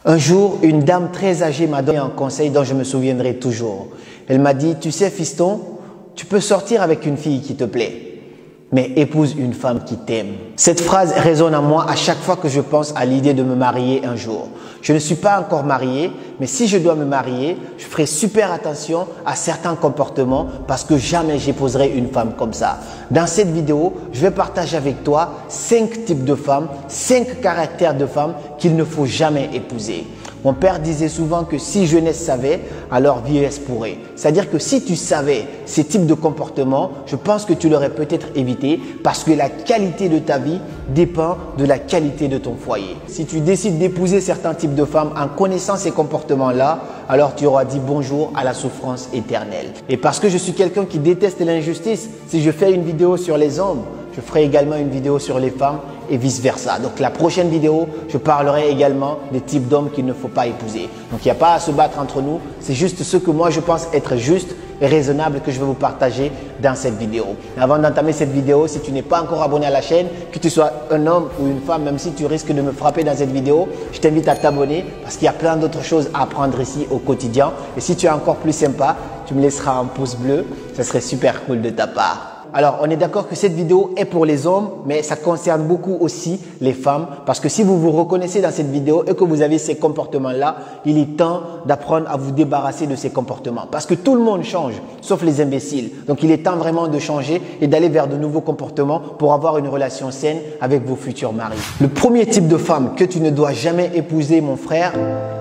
Un jour, une dame très âgée m'a donné un conseil dont je me souviendrai toujours. Elle m'a dit, tu sais fiston, tu peux sortir avec une fille qui te plaît, mais épouse une femme qui t'aime. Cette phrase résonne en moi à chaque fois que je pense à l'idée de me marier un jour. Je ne suis pas encore marié, mais si je dois me marier, je ferai super attention à certains comportements parce que jamais j'épouserai une femme comme ça. Dans cette vidéo, je vais partager avec toi 5 types de femmes, 5 caractères de femmes qu'il ne faut jamais épouser. Mon père disait souvent que si jeunesse savait, alors vieillesse pourrait. C'est-à-dire que si tu savais ces types de comportements, je pense que tu l'aurais peut-être évité parce que la qualité de ta vie dépend de la qualité de ton foyer. Si tu décides d'épouser certains types de femmes en connaissant ces comportements-là, alors tu auras dit bonjour à la souffrance éternelle. Et parce que je suis quelqu'un qui déteste l'injustice, si je fais une vidéo sur les hommes, je ferai également une vidéo sur les femmes et vice versa. Donc la prochaine vidéo, je parlerai également des types d'hommes qu'il ne faut pas épouser. Donc il n'y a pas à se battre entre nous, c'est juste ce que moi je pense être juste et raisonnable que je vais vous partager dans cette vidéo. Avant d'entamer cette vidéo, si tu n'es pas encore abonné à la chaîne, que tu sois un homme ou une femme, même si tu risques de me frapper dans cette vidéo, je t'invite à t'abonner parce qu'il y a plein d'autres choses à apprendre ici au quotidien. Et si tu es encore plus sympa, tu me laisseras un pouce bleu, ça serait super cool de ta part. Alors, on est d'accord que cette vidéo est pour les hommes, mais ça concerne beaucoup aussi les femmes. Parce que si vous vous reconnaissez dans cette vidéo et que vous avez ces comportements-là, il est temps d'apprendre à vous débarrasser de ces comportements. Parce que tout le monde change, sauf les imbéciles. Donc, il est temps vraiment de changer et d'aller vers de nouveaux comportements pour avoir une relation saine avec vos futurs maris. Le premier type de femme que tu ne dois jamais épouser, mon frère,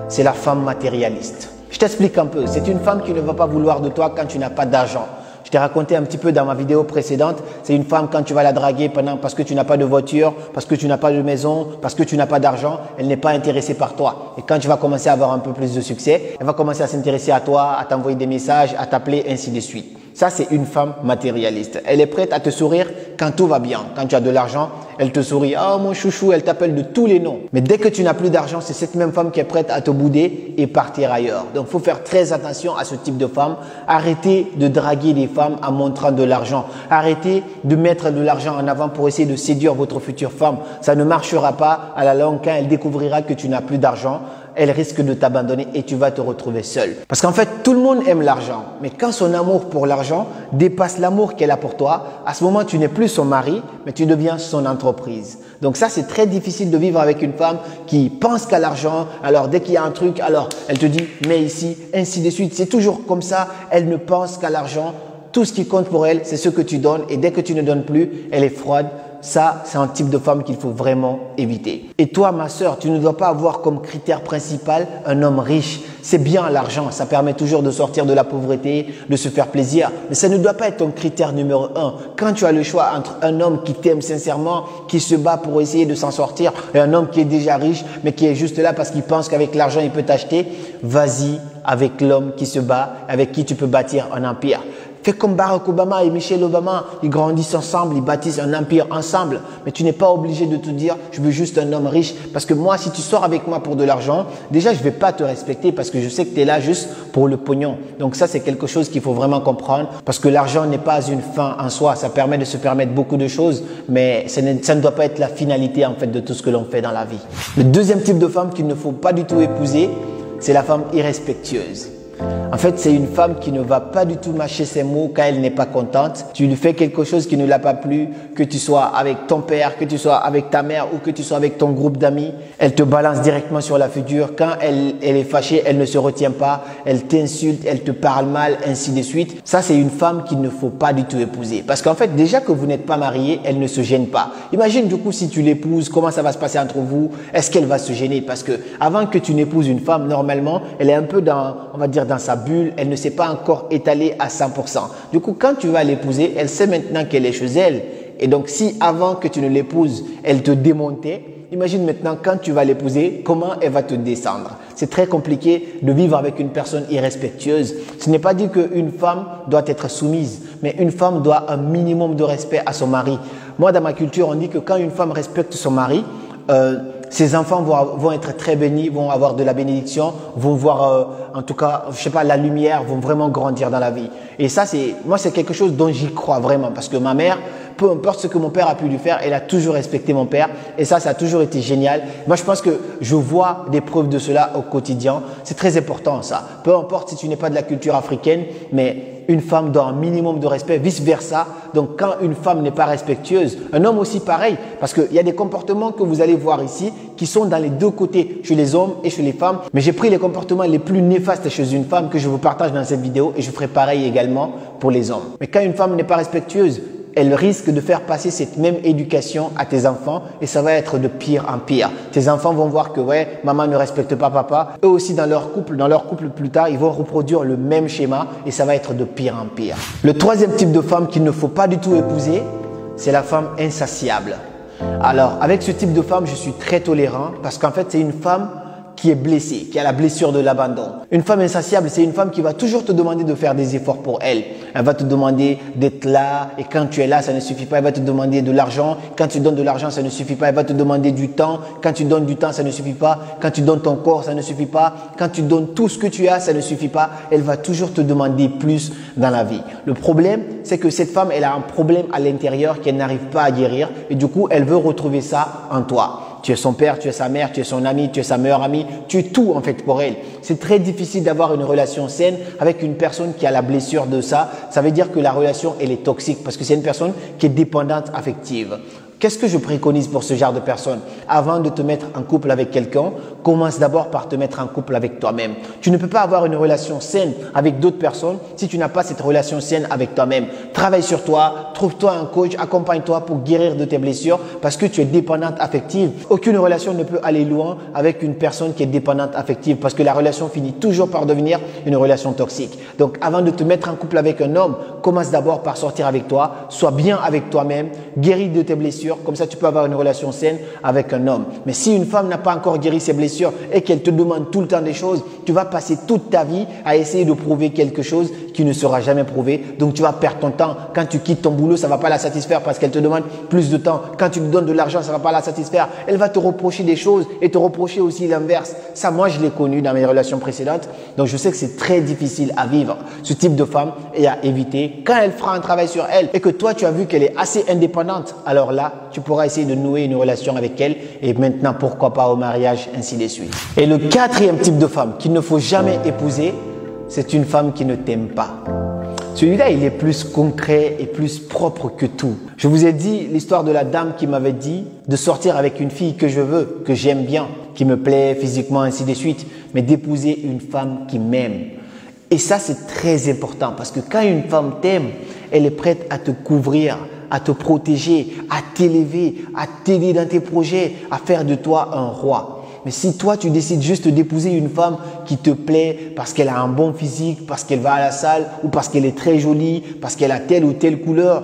c'est la femme matérialiste. Je t'explique un peu. C'est une femme qui ne va pas vouloir de toi quand tu n'as pas d'argent. Je t'ai raconté un petit peu dans ma vidéo précédente, c'est une femme quand tu vas la draguer parce que tu n'as pas de voiture, parce que tu n'as pas de maison, parce que tu n'as pas d'argent, elle n'est pas intéressée par toi. Et quand tu vas commencer à avoir un peu plus de succès, elle va commencer à s'intéresser à toi, à t'envoyer des messages, à t'appeler, ainsi de suite. Ça, c'est une femme matérialiste. Elle est prête à te sourire quand tout va bien. Quand tu as de l'argent, elle te sourit. « Oh mon chouchou », elle t'appelle de tous les noms. Mais dès que tu n'as plus d'argent, c'est cette même femme qui est prête à te bouder et partir ailleurs. Donc, il faut faire très attention à ce type de femme. Arrêtez de draguer les femmes en montrant de l'argent. Arrêtez de mettre de l'argent en avant pour essayer de séduire votre future femme. Ça ne marchera pas à la longue quand elle découvrira que tu n'as plus d'argent. Elle risque de t'abandonner et tu vas te retrouver seul. Parce qu'en fait, tout le monde aime l'argent. Mais quand son amour pour l'argent dépasse l'amour qu'elle a pour toi, à ce moment, tu n'es plus son mari, mais tu deviens son entreprise. Donc ça, c'est très difficile de vivre avec une femme qui pense qu'à l'argent. Alors, dès qu'il y a un truc, alors elle te dit « mets ici », ainsi de suite. C'est toujours comme ça. Elle ne pense qu'à l'argent. Tout ce qui compte pour elle, c'est ce que tu donnes. Et dès que tu ne donnes plus, elle est froide. Ça, c'est un type de femme qu'il faut vraiment éviter. Et toi, ma sœur, tu ne dois pas avoir comme critère principal un homme riche. C'est bien l'argent, ça permet toujours de sortir de la pauvreté, de se faire plaisir. Mais ça ne doit pas être ton critère numéro 1. Quand tu as le choix entre un homme qui t'aime sincèrement, qui se bat pour essayer de s'en sortir, et un homme qui est déjà riche, mais qui est juste là parce qu'il pense qu'avec l'argent, il peut t'acheter, vas-y avec l'homme qui se bat, avec qui tu peux bâtir un empire. Fais comme Barack Obama et Michelle Obama, ils grandissent ensemble, ils bâtissent un empire ensemble. Mais tu n'es pas obligé de te dire, je veux juste un homme riche. Parce que moi, si tu sors avec moi pour de l'argent, déjà, je ne vais pas te respecter parce que je sais que tu es là juste pour le pognon. Donc ça, c'est quelque chose qu'il faut vraiment comprendre parce que l'argent n'est pas une fin en soi. Ça permet de se permettre beaucoup de choses, mais ça ne doit pas être la finalité en fait de tout ce que l'on fait dans la vie. Le deuxième type de femme qu'il ne faut pas du tout épouser, c'est la femme irrespectueuse. En fait, c'est une femme qui ne va pas du tout mâcher ses mots quand elle n'est pas contente. Tu lui fais quelque chose qui ne l'a pas plu, que tu sois avec ton père, que tu sois avec ta mère ou que tu sois avec ton groupe d'amis. Elle te balance directement sur la figure. Quand elle est fâchée, elle ne se retient pas. Elle t'insulte, elle te parle mal, ainsi de suite. Ça, c'est une femme qu'il ne faut pas du tout épouser. Parce qu'en fait, déjà que vous n'êtes pas mariés, elle ne se gêne pas. Imagine du coup si tu l'épouses, comment ça va se passer entre vous? Est-ce qu'elle va se gêner? Parce que avant que tu n'épouses une femme, normalement, elle est un peu on va dire dans sa bulle, elle ne s'est pas encore étalée à 100%. Du coup, quand tu vas l'épouser, elle sait maintenant qu'elle est chez elle. Et donc, si avant que tu ne l'épouses, elle te démontait, imagine maintenant quand tu vas l'épouser, comment elle va te descendre. C'est très compliqué de vivre avec une personne irrespectueuse. Ce n'est pas dit qu'une femme doit être soumise, mais une femme doit un minimum de respect à son mari. Moi, dans ma culture, on dit que quand une femme respecte son mari, ses enfants vont être très bénis, vont avoir de la bénédiction, vont voir en tout cas, je sais pas, la lumière, vont vraiment grandir dans la vie. Et ça, moi, c'est quelque chose dont j'y crois vraiment parce que ma mère, Peu importe ce que mon père a pu lui faire, elle a toujours respecté mon père. Et ça a toujours été génial. Moi, je pense que je vois des preuves de cela au quotidien. C'est très important ça. Peu importe si tu n'es pas de la culture africaine, mais une femme doit un minimum de respect, vice versa. Donc, quand une femme n'est pas respectueuse, un homme aussi pareil, parce qu'il y a des comportements que vous allez voir ici qui sont dans les deux côtés, chez les hommes et chez les femmes. Mais j'ai pris les comportements les plus néfastes chez une femme que je vous partage dans cette vidéo et je ferai pareil également pour les hommes. Mais quand une femme n'est pas respectueuse, elle risque de faire passer cette même éducation à tes enfants et ça va être de pire en pire. Tes enfants vont voir que ouais, maman ne respecte pas papa. Eux aussi dans leur couple plus tard, ils vont reproduire le même schéma et ça va être de pire en pire. Le troisième type de femme qu'il ne faut pas du tout épouser, c'est la femme insatiable. Alors, avec ce type de femme, je suis très tolérant parce qu'en fait, c'est une femme qui est blessée, qui a la blessure de l'abandon. Une femme insatiable, c'est une femme qui va toujours te demander de faire des efforts pour elle. Elle va te demander d'être là et quand tu es là, ça ne suffit pas. Elle va te demander de l'argent. Quand tu donnes de l'argent, ça ne suffit pas. Elle va te demander du temps. Quand tu donnes du temps, ça ne suffit pas. Quand tu donnes ton corps, ça ne suffit pas. Quand tu donnes tout ce que tu as, ça ne suffit pas. Elle va toujours te demander plus dans la vie. Le problème, c'est que cette femme, elle a un problème à l'intérieur qu'elle n'arrive pas à guérir et du coup, elle veut retrouver ça en toi. Tu es son père, tu es sa mère, tu es son ami, tu es sa meilleure amie, tu es tout en fait pour elle. C'est très difficile d'avoir une relation saine avec une personne qui a la blessure de ça. Ça veut dire que la relation, elle est toxique parce que c'est une personne qui est dépendante affective. Qu'est-ce que je préconise pour ce genre de personne? Avant de te mettre en couple avec quelqu'un, commence d'abord par te mettre en couple avec toi-même. Tu ne peux pas avoir une relation saine avec d'autres personnes si tu n'as pas cette relation saine avec toi-même. Travaille sur toi, trouve-toi un coach, accompagne-toi pour guérir de tes blessures parce que tu es dépendante affective. Aucune relation ne peut aller loin avec une personne qui est dépendante affective parce que la relation finit toujours par devenir une relation toxique. Donc, avant de te mettre en couple avec un homme, commence d'abord par sortir avec toi, sois bien avec toi-même, guéris de tes blessures. Comme ça, tu peux avoir une relation saine avec un homme. Mais si une femme n'a pas encore guéri ses blessures et qu'elle te demande tout le temps des choses, tu vas passer toute ta vie à essayer de prouver quelque chose qui ne sera jamais prouvé. Donc, tu vas perdre ton temps. Quand tu quittes ton boulot, ça ne va pas la satisfaire parce qu'elle te demande plus de temps. Quand tu lui donnes de l'argent, ça ne va pas la satisfaire. Elle va te reprocher des choses et te reprocher aussi l'inverse. Ça, moi, je l'ai connu dans mes relations précédentes. Donc, je sais que c'est très difficile à vivre ce type de femme et à éviter. Quand elle fera un travail sur elle et que toi, tu as vu qu'elle est assez indépendante, alors là, tu pourras essayer de nouer une relation avec elle et maintenant, pourquoi pas au mariage, ainsi de suite. Et le quatrième type de femme qu'il ne faut jamais épouser, c'est une femme qui ne t'aime pas. Celui-là, il est plus concret et plus propre que tout. Je vous ai dit l'histoire de la dame qui m'avait dit de sortir avec une fille que je veux, que j'aime bien, qui me plaît physiquement, ainsi de suite, mais d'épouser une femme qui m'aime. Et ça, c'est très important parce que quand une femme t'aime, elle est prête à te couvrir, à te protéger, à t'élever, à t'aider dans tes projets, à faire de toi un roi. Mais si toi, tu décides juste d'épouser une femme qui te plaît parce qu'elle a un bon physique, parce qu'elle va à la salle ou parce qu'elle est très jolie, parce qu'elle a telle ou telle couleur,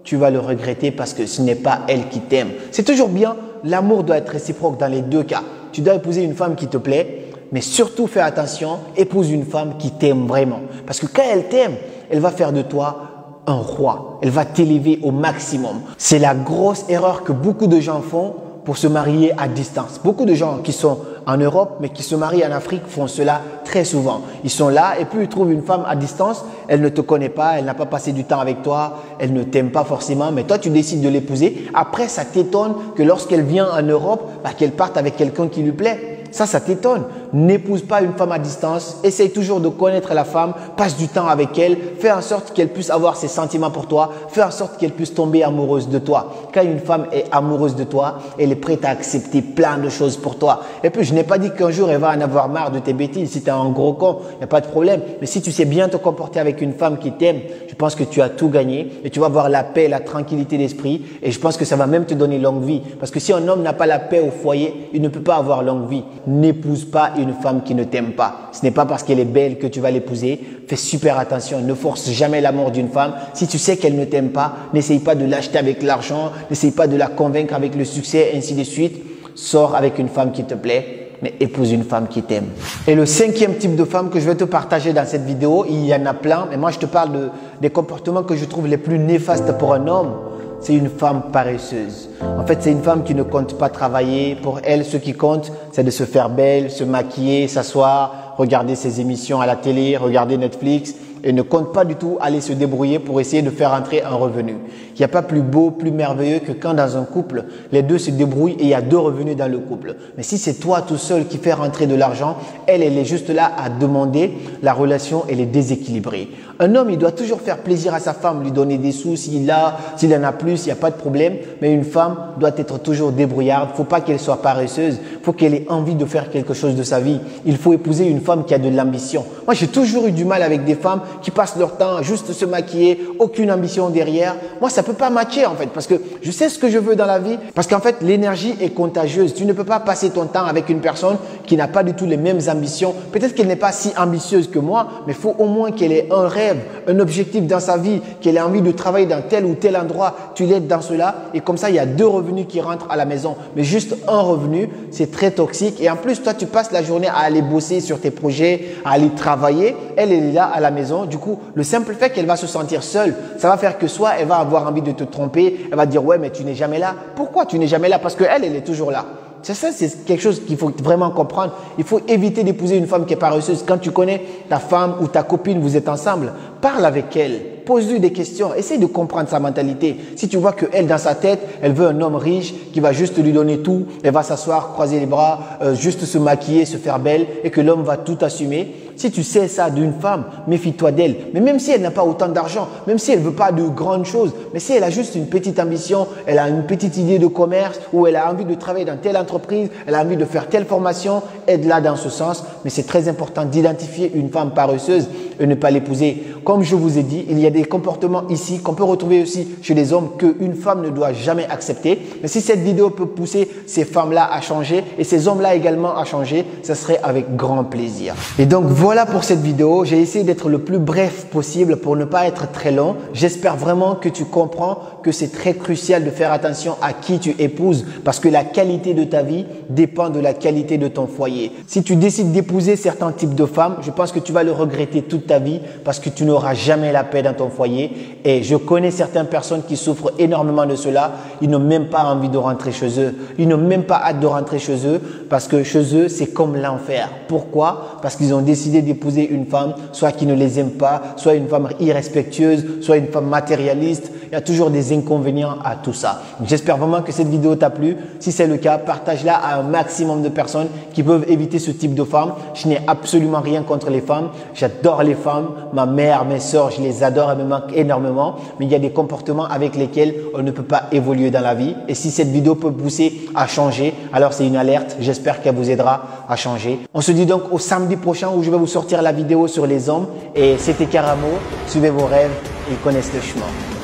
tu vas le regretter parce que ce n'est pas elle qui t'aime. C'est toujours bien, l'amour doit être réciproque dans les deux cas. Tu dois épouser une femme qui te plaît, mais surtout fais attention, épouse une femme qui t'aime vraiment. Parce que quand elle t'aime, elle va faire de toi un roi. Elle va t'élever au maximum. C'est la grosse erreur que beaucoup de gens font pour se marier à distance. Beaucoup de gens qui sont en Europe, mais qui se marient en Afrique font cela très souvent. Ils sont là et puis ils trouvent une femme à distance. Elle ne te connaît pas, elle n'a pas passé du temps avec toi, elle ne t'aime pas forcément, mais toi, tu décides de l'épouser. Après, ça t'étonne que lorsqu'elle vient en Europe, qu'elle parte avec quelqu'un qui lui plaît. Ça t'étonne. N'épouse pas une femme à distance. Essaye toujours de connaître la femme. Passe du temps avec elle. Fais en sorte qu'elle puisse avoir ses sentiments pour toi. Fais en sorte qu'elle puisse tomber amoureuse de toi. Quand une femme est amoureuse de toi, elle est prête à accepter plein de choses pour toi. Et puis, je n'ai pas dit qu'un jour, elle va en avoir marre de tes bêtises. Si tu es un gros con, il n'y a pas de problème. Mais si tu sais bien te comporter avec une femme qui t'aime, je pense que tu as tout gagné et tu vas avoir la paix, la tranquillité d'esprit. Et je pense que ça va même te donner longue vie. Parce que si un homme n'a pas la paix au foyer, il ne peut pas avoir longue vie. N'épouse pas une femme qui ne t'aime pas. Ce n'est pas parce qu'elle est belle que tu vas l'épouser. Fais super attention. Ne force jamais l'amour d'une femme. Si tu sais qu'elle ne t'aime pas, n'essaye pas de l'acheter avec l'argent. N'essaye pas de la convaincre avec le succès, ainsi de suite. Sors avec une femme qui te plaît, mais épouse une femme qui t'aime. Et le cinquième type de femme que je vais te partager dans cette vidéo, il y en a plein, mais moi je te parle des comportements que je trouve les plus néfastes pour un homme. C'est une femme paresseuse. En fait, c'est une femme qui ne compte pas travailler. Pour elle, ce qui compte, c'est de se faire belle, se maquiller, s'asseoir, regarder ses émissions à la télé, regarder Netflix et ne compte pas du tout aller se débrouiller pour essayer de faire entrer un revenu. Il n'y a pas plus beau, plus merveilleux que quand dans un couple, les deux se débrouillent et il y a deux revenus dans le couple. Mais si c'est toi tout seul qui fais rentrer de l'argent, elle est juste là à demander, la relation, elle est déséquilibrée. Un homme, il doit toujours faire plaisir à sa femme, lui donner des sous s'il en a plus, il n'y a pas de problème. Mais une femme doit être toujours débrouillarde. Il ne faut pas qu'elle soit paresseuse. Il faut qu'elle ait envie de faire quelque chose de sa vie. Il faut épouser une femme qui a de l'ambition. Moi, j'ai toujours eu du mal avec des femmes qui passent leur temps à juste se maquiller, aucune ambition derrière. Moi, ça peut pas matcher en fait parce que je sais ce que je veux dans la vie. Parce qu'en fait, l'énergie est contagieuse. Tu ne peux pas passer ton temps avec une personne qui n'a pas du tout les mêmes ambitions. Peut-être qu'elle n'est pas si ambitieuse que moi, mais il faut au moins qu'elle ait un rêve, un objectif dans sa vie, qu'elle ait envie de travailler dans tel ou tel endroit. Tu l'aides dans cela et comme ça, il y a deux revenus qui rentrent à la maison. Mais juste un revenu, c'est très toxique. Et en plus, toi, tu passes la journée à aller bosser sur tes projets, à aller travailler. Elle est là à la maison. Du coup, le simple fait qu'elle va se sentir seule, ça va faire que soit elle va avoir envie de te tromper, elle va dire « ouais, mais tu n'es jamais là ». Pourquoi tu n'es jamais là? Parce qu'elle, elle est toujours là. C'est ça, c'est quelque chose qu'il faut vraiment comprendre. Il faut éviter d'épouser une femme qui est paresseuse. Quand tu connais ta femme ou ta copine, vous êtes ensemble, parle avec elle. Pose-lui des questions. Essaye de comprendre sa mentalité. Si tu vois qu'elle, dans sa tête, elle veut un homme riche qui va juste lui donner tout, elle va s'asseoir, croiser les bras, juste se maquiller, se faire belle et que l'homme va tout assumer. Si tu sais ça d'une femme, méfie-toi d'elle. Mais même si elle n'a pas autant d'argent, même si elle ne veut pas de grandes choses, mais si elle a juste une petite ambition, elle a une petite idée de commerce ou elle a envie de travailler dans telle entreprise, elle a envie de faire telle formation, aide-la dans ce sens. Mais c'est très important d'identifier une femme paresseuse et ne pas l'épouser. Comme je vous ai dit, il y a des comportements ici qu'on peut retrouver aussi chez les hommes qu'une femme ne doit jamais accepter. Mais si cette vidéo peut pousser ces femmes-là à changer et ces hommes-là également à changer, ça serait avec grand plaisir. Et donc voilà pour cette vidéo. J'ai essayé d'être le plus bref possible pour ne pas être très long. J'espère vraiment que tu comprends que c'est très crucial de faire attention à qui tu épouses parce que la qualité de ta vie dépend de la qualité de ton foyer. Si tu décides d'épouser certains types de femmes, je pense que tu vas le regretter toute ta vie parce que tu n'auras jamais la paix dans ton foyer. Et je connais certaines personnes qui souffrent énormément de cela. Ils n'ont même pas envie de rentrer chez eux. Ils n'ont même pas hâte de rentrer chez eux parce que chez eux, c'est comme l'enfer. Pourquoi? Parce qu'ils ont décidé d'épouser une femme, soit qui ne les aime pas, soit une femme irrespectueuse, soit une femme matérialiste. Il y a toujours des inconvénients à tout ça. J'espère vraiment que cette vidéo t'a plu. Si c'est le cas, partage-la à un maximum de personnes qui peuvent éviter ce type de femmes. Je n'ai absolument rien contre les femmes. J'adore les femmes. Ma mère, mes soeurs, je les adore et me manquent énormément. Mais il y a des comportements avec lesquels on ne peut pas évoluer dans la vie. Et si cette vidéo peut pousser à changer, alors c'est une alerte. J'espère qu'elle vous aidera à changer. On se dit donc au samedi prochain où je vais vous sortir la vidéo sur les hommes. Et c'était Karamo. Suivez vos rêves et ils connaissent le chemin.